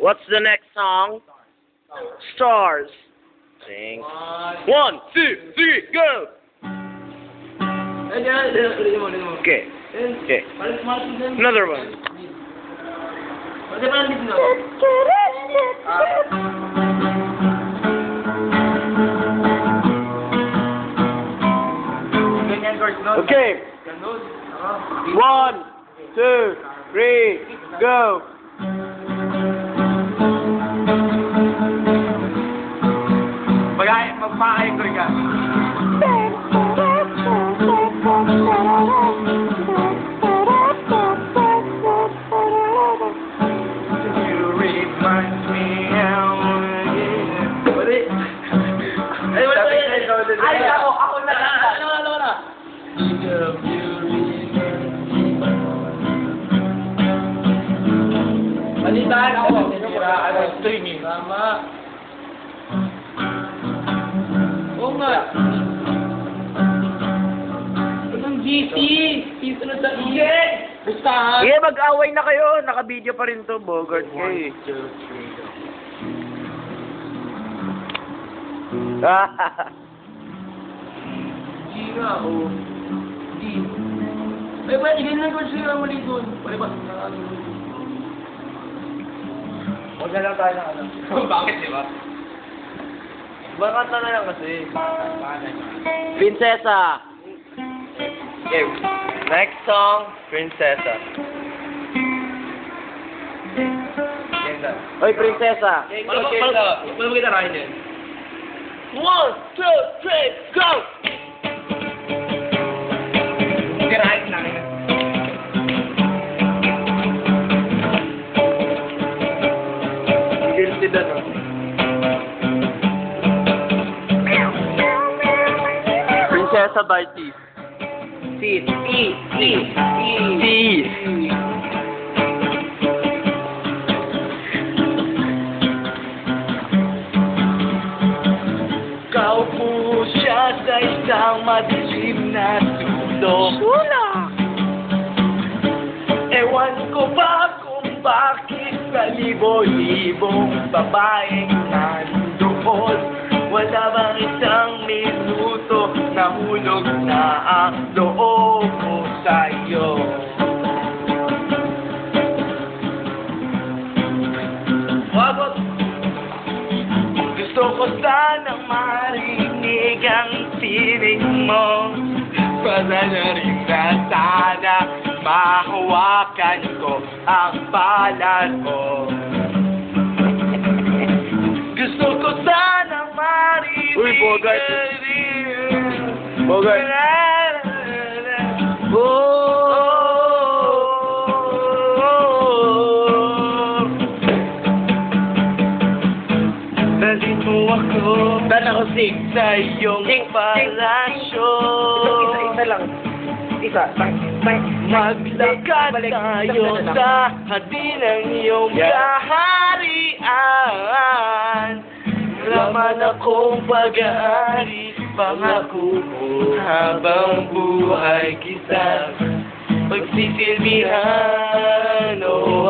What's the next song? Stars. Sing. 1, 2, 3, go! Okay. Okay. Another one. Okay. 1, 2, 3, go! Magpaka-anchor ka. You remind me how Ay, wala na yan. Ay, ako na. Ano na? Balitaan ako. Streaming. Tama. Oo nga. Anong GC? Pisunod sa iye. Bustahan. Sige, mag-away na kayo. Naka-video pa rin to, Bogart kayo. 1, 2, 3, go. G nga, o. D. Ay, ba, ilan lang ko siya mali doon. Palibas. Huwag na lang tayo ng ano. Bakit, di ba? Bakit na lang kasi? Prinsesa. Okay. Next song, Prinsesa. Hoy, Prinsesa. Paano mo kita rahin yan? 1, 2, 3, go! Tirahin namin. Guilty na, no? Prinsesa by Teeth. Teeth. Teeth. Kaupo siya sa isang madilim na sulok. Sula! Ewan ko ba kung bakit sa libo-libong babaeng nandoon wala bang isang minuto na hulog na ang loob mo sa'yo. Wabot! Gusto ko sanang marinig ang piling mo. Para na rin na sana mahawakan ko ang palad mo. Gusto ko sanang marinig. Uy, Bogart. Bogart. Dalhin mo ako. Saan ako sing? Sa iyong palasyo. Isa lang. Isa. Maglakad tayo sa hardin ng iyong kaharian. Laman akong pag-aari, pangako ko habang buhay kita. Pagsisilbihan, oh,